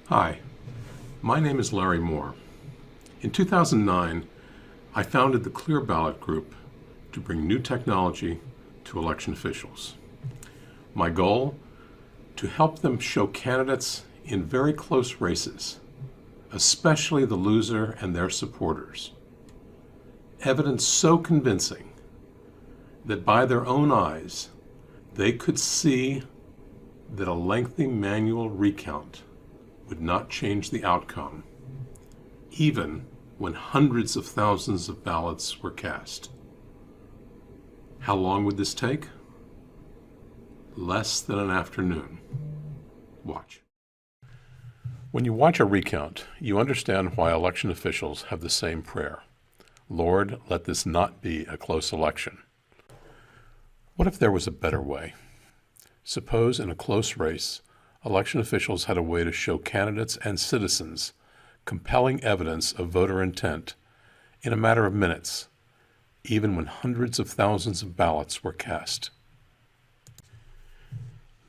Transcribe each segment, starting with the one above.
Hi, my name is Larry Moore. In 2009, I founded the Clear Ballot Group to bring new technology to election officials. My goal? To help them show candidates in very close races, especially the loser and their supporters, evidence so convincing that by their own eyes they could see that a lengthy manual recount would not change the outcome, even when hundreds of thousands of ballots were cast. How long would this take? Less than an afternoon. Watch. When you watch a recount, you understand why election officials have the same prayer. Lord, let this not be a close election. What if there was a better way? Suppose in a close race, election officials had a way to show candidates and citizens compelling evidence of voter intent in a matter of minutes, even when hundreds of thousands of ballots were cast.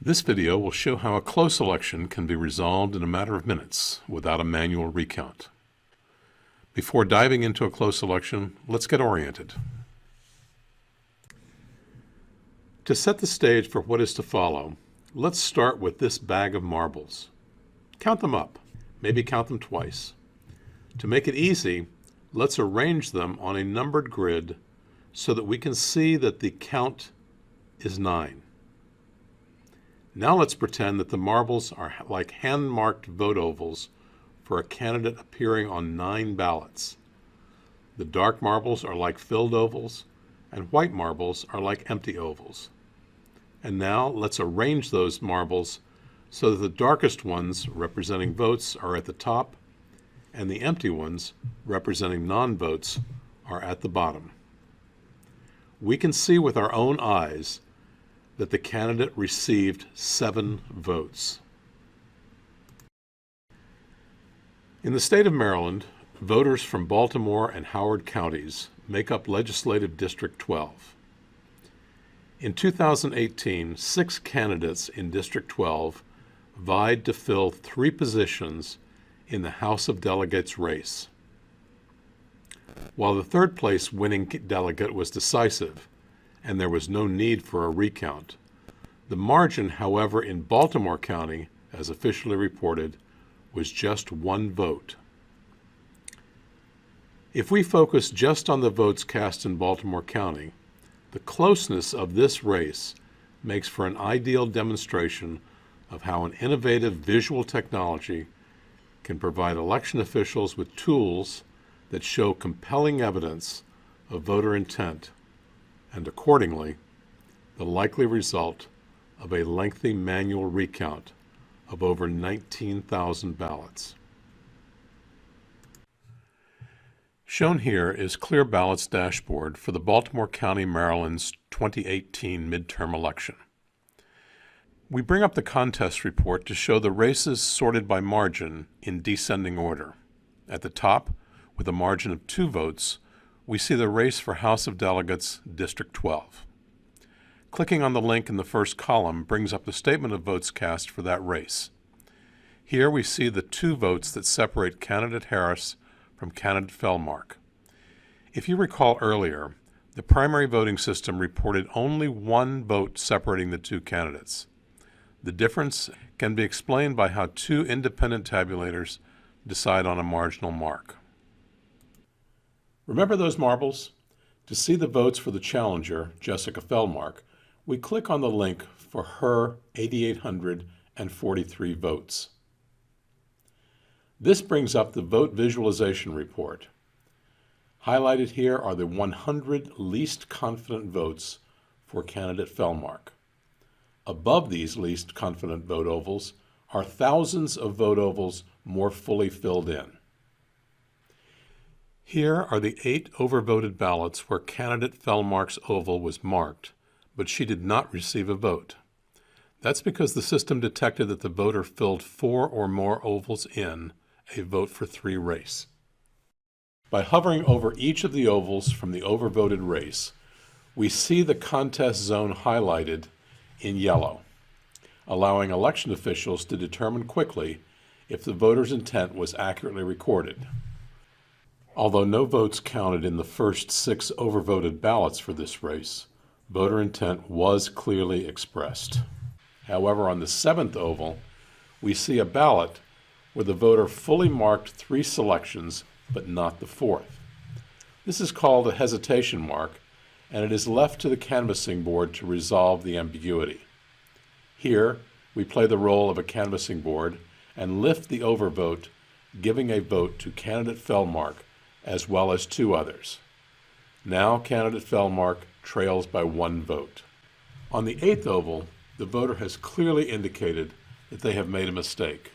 This video will show how a close election can be resolved in a matter of minutes without a manual recount. Before diving into a close election, let's get oriented. To set the stage for what is to follow, let's start with this bag of marbles. Count them up, maybe count them twice. To make it easy, let's arrange them on a numbered grid so that we can see that the count is 9. Now let's pretend that the marbles are like hand-marked vote ovals for a candidate appearing on 9 ballots. The dark marbles are like filled ovals, and white marbles are like empty ovals. And now let's arrange those marbles so that the darkest ones representing votes are at the top and the empty ones representing non-votes are at the bottom. We can see with our own eyes that the candidate received 7 votes. In the state of Maryland, voters from Baltimore and Howard counties make up Legislative District 12. In 2018, 6 candidates in District 12 vied to fill 3 positions in the House of Delegates race. While the third place winning delegate was decisive, and there was no need for a recount, the margin, however, in Baltimore County, as officially reported, was just 1 vote. If we focus just on the votes cast in Baltimore County, the closeness of this race makes for an ideal demonstration of how an innovative visual technology can provide election officials with tools that show compelling evidence of voter intent and, accordingly, the likely result of a lengthy manual recount of over 19,000 ballots. Shown here is Clear Ballot's dashboard for the Baltimore County, Maryland's 2018 midterm election. We bring up the contest report to show the races sorted by margin in descending order. At the top, with a margin of 2 votes, we see the race for House of Delegates, District 12. Clicking on the link in the first column brings up the statement of votes cast for that race. Here we see the 2 votes that separate candidate Harris from candidate Fellmark. If you recall earlier, the primary voting system reported only 1 vote separating the 2 candidates. The difference can be explained by how 2 independent tabulators decide on a marginal mark. Remember those marbles? To see the votes for the challenger, Jessica Fellmark, we click on the link for her 8,843 votes. This brings up the vote visualization report. Highlighted here are the 100 least confident votes for candidate Fellmark. Above these least confident vote ovals are thousands of vote ovals more fully filled in. Here are the 8 overvoted ballots where candidate Fellmark's oval was marked, but she did not receive a vote. That's because the system detected that the voter filled 4 or more ovals in a vote for 3 race. By hovering over each of the ovals from the overvoted race, we see the contest zone highlighted in yellow, allowing election officials to determine quickly if the voter's intent was accurately recorded. Although no votes counted in the first 6 overvoted ballots for this race, voter intent was clearly expressed. However, on the 7th oval, we see a ballot where the voter fully marked 3 selections, but not the 4th. This is called a hesitation mark, and it is left to the canvassing board to resolve the ambiguity. Here, we play the role of a canvassing board and lift the overvote, giving a vote to candidate Fellmark as well as 2 others. Now candidate Fellmark trails by 1 vote. On the 8th oval, the voter has clearly indicated that they have made a mistake.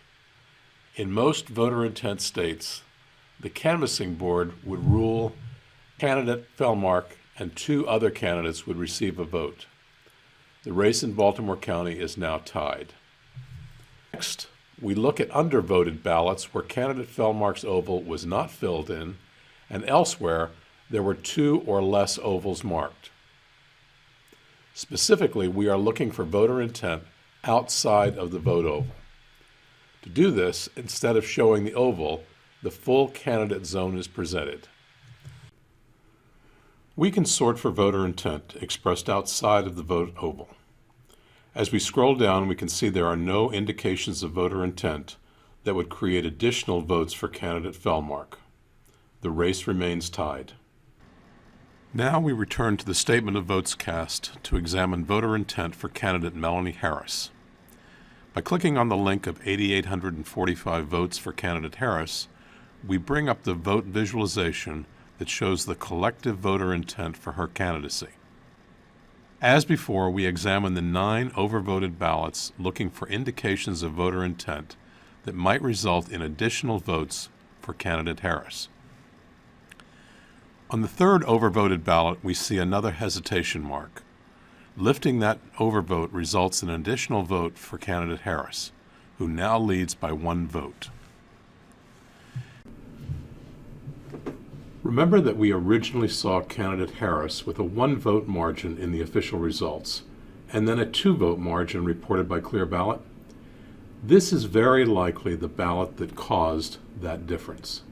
In most voter intent states, the canvassing board would rule candidate Fellmark and 2 other candidates would receive a vote. The race in Baltimore County is now tied. Next, we look at undervoted ballots where candidate Fellmark's oval was not filled in, and elsewhere there were 2 or less ovals marked. Specifically, we are looking for voter intent outside of the vote oval. To do this, instead of showing the oval, the full candidate zone is presented. We can sort for voter intent expressed outside of the vote oval. As we scroll down, we can see there are no indications of voter intent that would create additional votes for candidate Fellmark. The race remains tied. Now we return to the statement of votes cast to examine voter intent for candidate Melanie Harris. By clicking on the link of 8,845 votes for candidate Harris, we bring up the vote visualization that shows the collective voter intent for her candidacy. As before, we examine the 9 overvoted ballots looking for indications of voter intent that might result in additional votes for candidate Harris. On the 3rd overvoted ballot, we see another hesitation mark. Lifting that overvote results in an additional vote for candidate Harris, who now leads by 1 vote. Remember that we originally saw candidate Harris with a 1-vote margin in the official results, and then a 2-vote margin reported by Clear Ballot? This is very likely the ballot that caused that difference.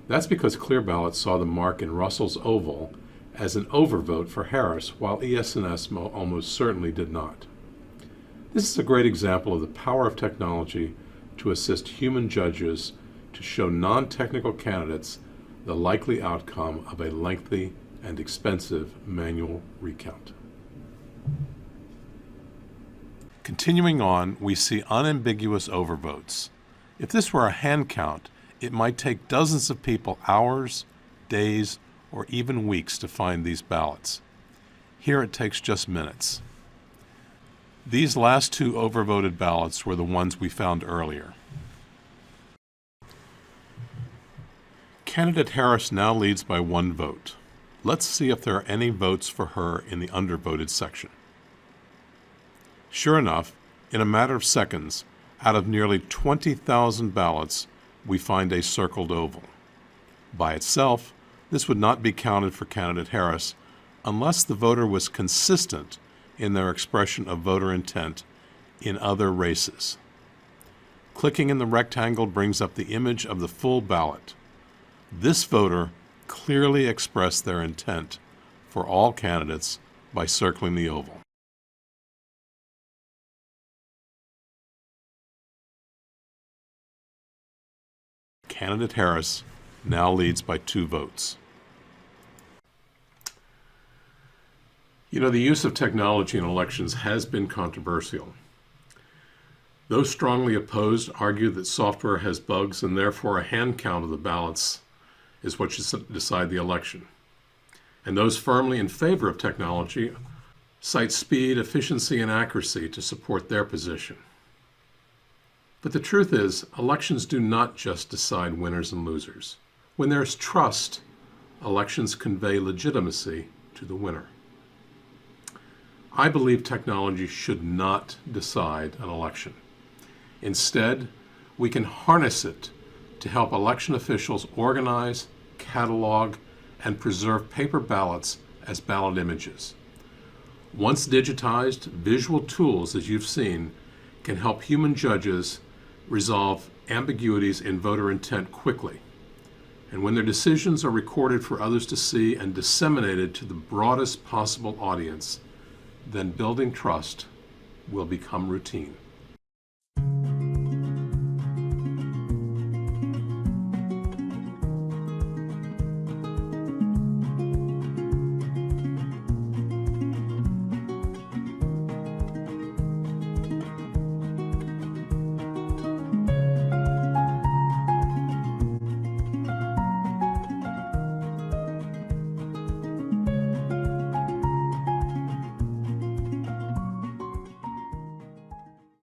That's because Clear Ballot saw the mark in Russell's oval as an overvote for Harris, while ES&S almost certainly did not. This is a great example of the power of technology to assist human judges to show non-technical candidates the likely outcome of a lengthy and expensive manual recount. Continuing on, we see unambiguous overvotes. If this were a hand count, it might take dozens of people hours, days, or even weeks to find these ballots. Here it takes just minutes. These last 2 overvoted ballots were the ones we found earlier. Candidate Harris now leads by 1 vote. Let's see if there are any votes for her in the undervoted section. Sure enough, in a matter of seconds, out of nearly 20,000 ballots, we find a circled oval. By itself, this would not be counted for candidate Harris unless the voter was consistent in their expression of voter intent in other races. Clicking in the rectangle brings up the image of the full ballot. This voter clearly expressed their intent for all candidates by circling the oval. Candidate Harris now leads by 2 votes. You know, the use of technology in elections has been controversial. Those strongly opposed argue that software has bugs and therefore a hand count of the ballots is what should decide the election. And those firmly in favor of technology cite speed, efficiency, and accuracy to support their position. But the truth is, elections do not just decide winners and losers. When there's trust, elections convey legitimacy to the winner. I believe technology should not decide an election. Instead, we can harness it to help election officials organize, catalog, and preserve paper ballots as ballot images. Once digitized, visual tools, as you've seen, can help human judges resolve ambiguities in voter intent quickly. And when their decisions are recorded for others to see and disseminated to the broadest possible audience, then building trust will become routine.